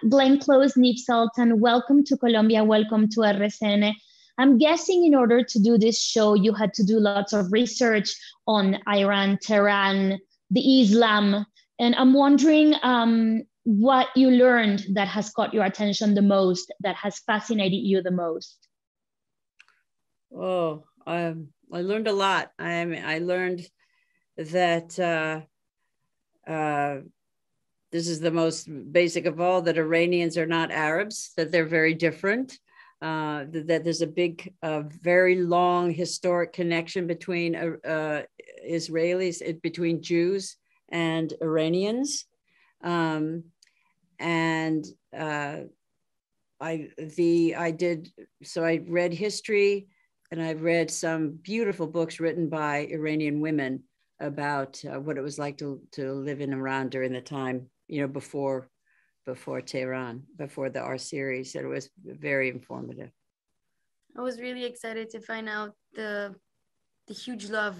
Glenn Close, Neve Sultan, welcome to Colombia, welcome to RCN. I'm guessing in order to do this show, you had to do lots of research on Iran, Tehran, the Islam, and I'm wondering what you learned that has caught your attention the most, that has fascinated you the most. Oh, I learned a lot. I learned that this is the most basic of all, that Iranians are not Arabs, that they're very different, that there's a big, very long historic connection between Israelis, between Jews and Iranians. I read history, and I've read some beautiful books written by Iranian women about what it was like to live in Iran during the time, before Teherán, before our series. It was very informative. I was really excited to find out the huge love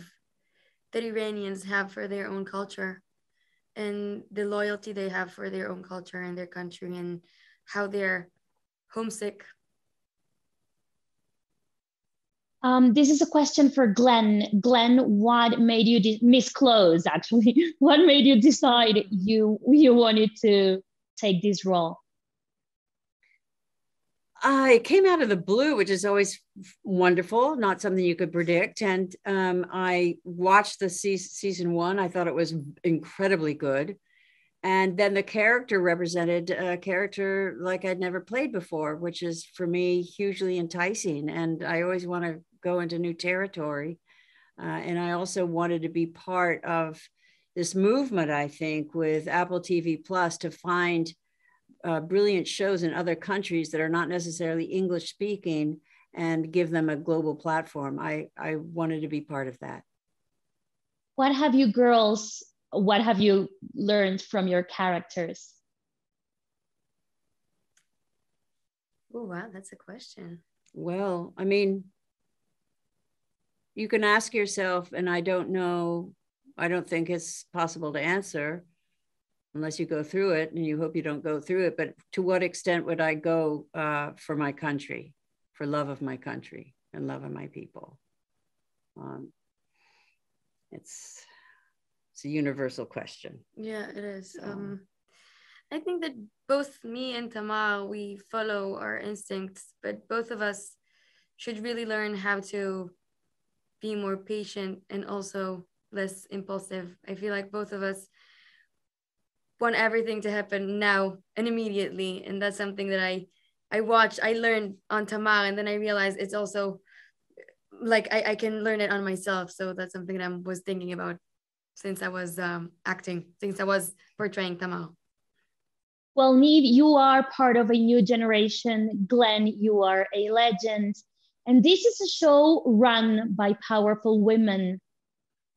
that Iranians have for their own culture, and the loyalty they have for their own culture and their country, and how they're homesick. This is a question for Glenn. Glenn, what made you, Miss Close, actually, what made you decide you wanted to take this role? It came out of the blue, which is always wonderful, not something you could predict. And I watched the season 1. I thought it was incredibly good. And then the character represented a character like I'd never played before, which is for me hugely enticing. And I always want to go into new territory. And I also wanted to be part of this movement, I think, with Apple TV Plus, to find brilliant shows in other countries that are not necessarily English speaking and give them a global platform. I wanted to be part of that. What have you learned from your characters? Oh, wow, that's a question. Well, I mean, you can ask yourself, and I don't think it's possible to answer unless you go through it, and you hope you don't go through it, but to what extent would I go for my country, for love of my country and love of my people? It's a universal question. Yeah, it is. I think that both me and Tamar, we follow our instincts, but both of us should really learn how to be more patient and also less impulsive. I feel like both of us want everything to happen now and immediately. And that's something that I learned on Tamar, and then I realized it's also like I can learn it on myself. So that's something that I was thinking about since I was since I was portraying Tamar. Well, Neve, you are part of a new generation. Glenn, you are a legend. And this is a show run by powerful women.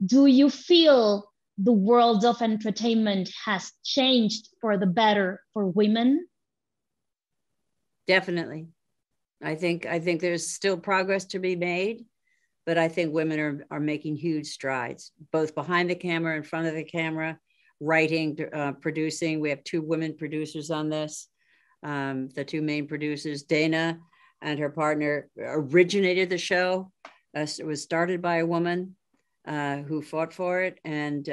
Do you feel the world of entertainment has changed for the better for women? Definitely. I think there's still progress to be made, but I think women are making huge strides, both behind the camera, in front of the camera, writing, producing. We have 2 women producers on this. The 2 main producers, Dana and her partner, originated the show. It was started by a woman who fought for it. And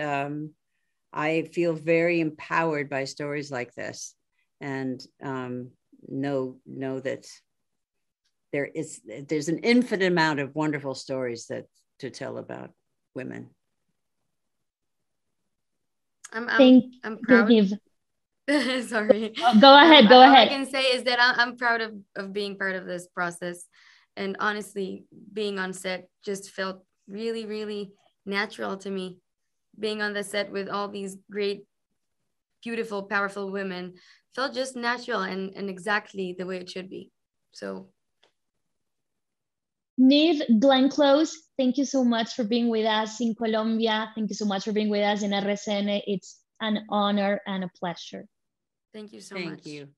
I feel very empowered by stories like this, and know that there's an infinite amount of wonderful stories to tell about women. I'm proud. Sorry. Go ahead. All I can say is that I'm proud of being part of this process. And honestly, being on set just felt really, really natural to me. Being on the set with all these great, beautiful, powerful women felt just natural and exactly the way it should be. So, Neve, Glenn Close, thank you so much for being with us in Colombia. Thank you so much for being with us in RCN. It's an honor and a pleasure. Thank you so much. Thank you.